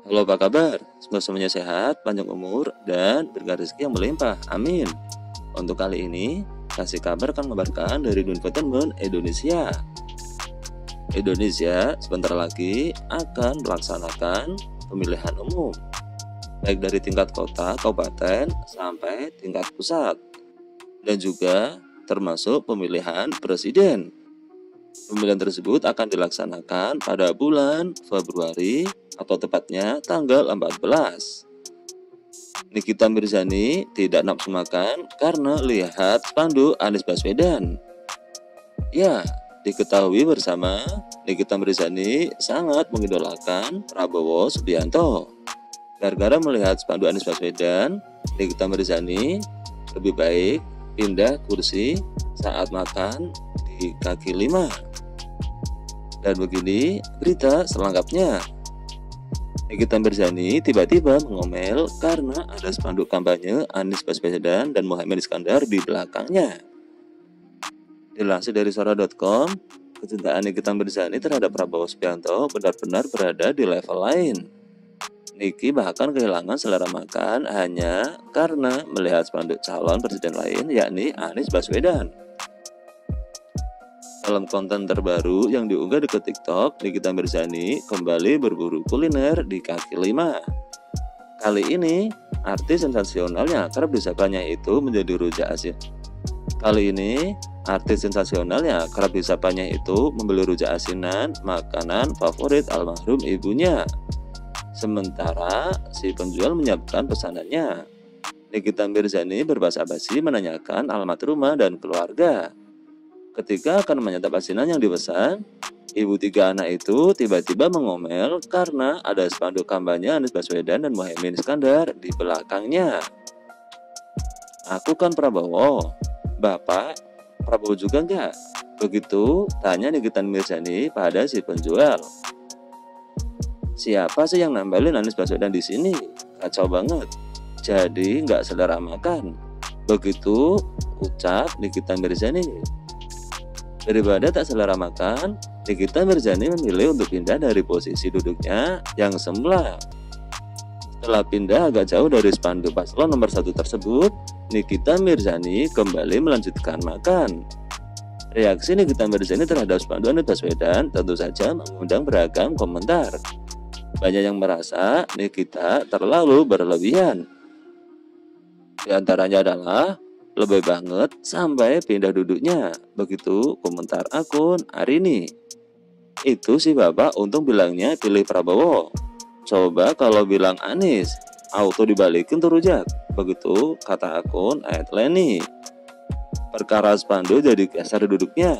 Halo, apa kabar? Semoga semuanya sehat, panjang umur, dan berkah rezeki yang melimpah. Amin. Untuk kali ini, kasih kabar akan mengabarkan dari Infotainment Indonesia. Indonesia sebentar lagi akan melaksanakan pemilihan umum, baik dari tingkat kota, kabupaten, sampai tingkat pusat, dan juga termasuk pemilihan presiden. Pemilihan tersebut akan dilaksanakan pada bulan Februari atau tepatnya tanggal 14. Nikita Mirzani tidak nafsu makan karena lihat spanduk Anies Baswedan. Ya, diketahui bersama Nikita Mirzani sangat mengidolakan Prabowo Subianto. Gara-gara melihat spanduk Anies Baswedan, Nikita Mirzani lebih baik pindah kursi saat makan di kaki 5. Dan begini berita selengkapnya. Nikita Mirzani tiba-tiba mengomel karena ada spanduk kampanye Anies Baswedan dan Muhaimin Iskandar di belakangnya. Dilansir dari Sora.com, kecintaan Nikita Mirzani terhadap Prabowo Subianto benar-benar berada di level lain. Niki bahkan kehilangan selera makan hanya karena melihat spanduk calon presiden lain, yakni Anies Baswedan. Dalam konten terbaru yang diunggah di TikTok, Nikita Mirzani kembali berburu kuliner di kaki 5. Kali ini, artis sensasional yang akrab disapanya itu menjadi rujak asin. Kali ini, artis sensasional yang akrab disapanya itu membeli rujak asinan, makanan favorit almarhum ibunya. Sementara si penjual menyiapkan pesanannya. Nikita Mirzani berbahasa basi menanyakan alamat rumah dan keluarga. Ketika akan menyantap asinan yang dipesan, ibu 3 anak itu tiba-tiba mengomel karena ada spanduk kampanye Anies Baswedan dan Muhaimin Iskandar di belakangnya. Aku kan Prabowo, Bapak Prabowo juga enggak? Begitu tanya Nikita Mirzani pada si penjual. Siapa sih yang nambelin Anies Baswedan di sini? Kacau banget. Jadi nggak selera makan. Begitu ucap Nikita Mirzani. Daripada tak selera makan, Nikita Mirzani memilih untuk pindah dari posisi duduknya yang semula. Setelah pindah agak jauh dari spanduk paslon nomor 1 tersebut, Nikita Mirzani kembali melanjutkan makan. Reaksi Nikita Mirzani terhadap spanduk Anies Baswedan tentu saja mengundang beragam komentar. Banyak yang merasa Nikita terlalu berlebihan. Di antaranya adalah lebih banget sampai pindah duduknya. Begitu komentar akun Arini. Itu sih Bapak untung bilangnya pilih Prabowo. Coba kalau bilang Anies, auto dibalikin tuh rujak. Begitu kata akun @leni. Perkara spanduk jadi geser duduknya.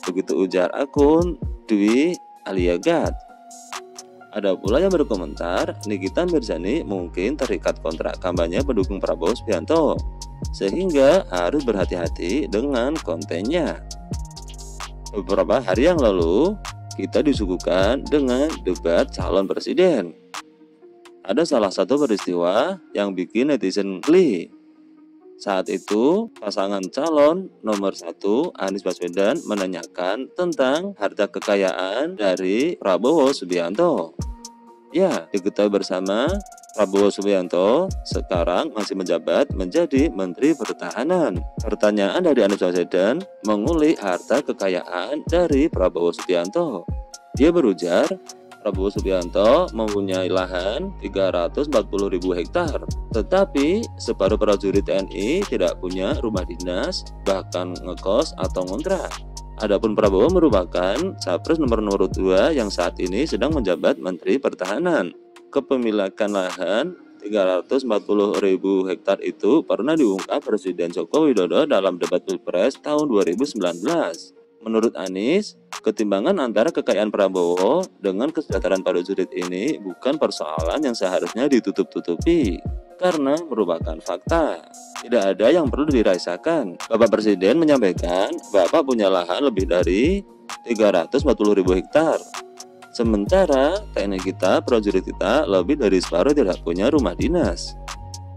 Begitu ujar akun Dwi Aliagat. Ada pula yang berkomentar, Nikita Mirzani mungkin terikat kontrak kampanye pendukung Prabowo Subianto, sehingga harus berhati-hati dengan kontennya. Beberapa hari yang lalu, kita disuguhkan dengan debat calon presiden. Ada salah satu peristiwa yang bikin netizen geli. Saat itu, pasangan calon nomor 1 Anies Baswedan menanyakan tentang harta kekayaan dari Prabowo Subianto. Ya, diketahui bersama Prabowo Subianto sekarang masih menjabat menjadi Menteri Pertahanan. Pertanyaan dari Anies Baswedan mengulik harta kekayaan dari Prabowo Subianto. Dia berujar, Prabowo Subianto mempunyai lahan 340.000 hektar, tetapi separuh prajurit TNI tidak punya rumah dinas, bahkan ngekos atau ngontrak. Adapun Prabowo merupakan capres nomor 2 yang saat ini sedang menjabat Menteri Pertahanan. Kepemilikan lahan 340.000 hektar itu pernah diungkap Presiden Joko Widodo dalam debat Pilpres tahun 2019. Menurut Anies, ketimbangan antara kekayaan Prabowo dengan kesejahteraan prajurit ini bukan persoalan yang seharusnya ditutup-tutupi, karena merupakan fakta. Tidak ada yang perlu dirasakan. Bapak Presiden menyampaikan, Bapak punya lahan lebih dari 340.000 hektar. Sementara TNI kita, prajurit kita lebih dari separuh tidak punya rumah dinas.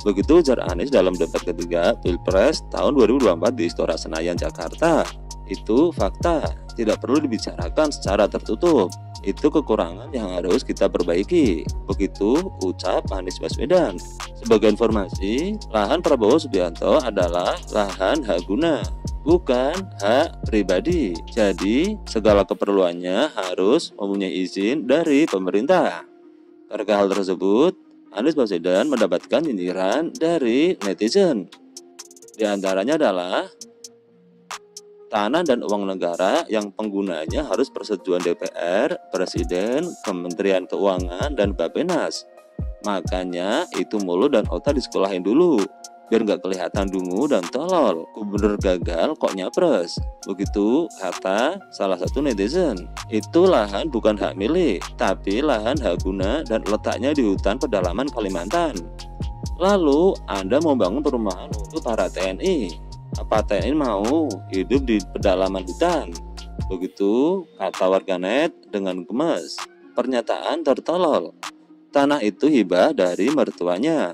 Begitu ujar Anies dalam debat ketiga Pilpres tahun 2024 di Istora Senayan, Jakarta. Itu fakta, tidak perlu dibicarakan secara tertutup. itu kekurangan yang harus kita perbaiki. Begitu ucap Anies Baswedan. Sebagai informasi, lahan Prabowo Subianto adalah lahan hak guna, bukan hak pribadi. Jadi, segala keperluannya harus mempunyai izin dari pemerintah. Karena hal tersebut, Anies Baswedan mendapatkan nyinyiran dari netizen. Di antaranya adalah tanah dan uang negara yang penggunanya harus persetujuan DPR, Presiden, Kementerian Keuangan, dan Bappenas. Makanya itu mulut dan otak disekolahin dulu, biar nggak kelihatan dungu dan tolol. Gubernur gagal kok nyapres. Begitu kata salah satu netizen. Itu lahan bukan hak milik, tapi lahan hak guna dan letaknya di hutan pedalaman Kalimantan. Lalu Anda mau bangun perumahan untuk para TNI. Apa TNI mau hidup di pedalaman hutan? Begitu kata warganet dengan gemes. Pernyataan tertolol. Tanah itu hibah dari mertuanya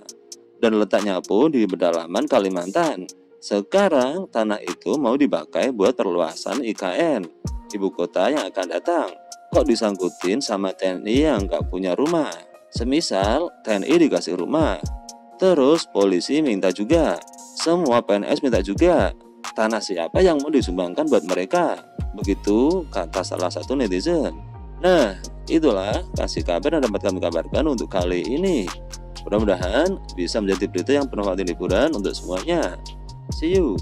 dan letaknya pun di pedalaman Kalimantan. Sekarang tanah itu mau dipakai buat perluasan IKN ibu kota yang akan datang. Kok disangkutin sama TNI yang gak punya rumah? Semisal TNI dikasih rumah, terus polisi minta juga, semua PNS minta juga. Tanah siapa yang mau disumbangkan buat mereka? Begitu kata salah satu netizen. Nah, itulah kasih kabar yang dapat kami kabarkan untuk kali ini. Mudah-mudahan bisa menjadi berita yang penuh arti hiburan untuk semuanya. See you.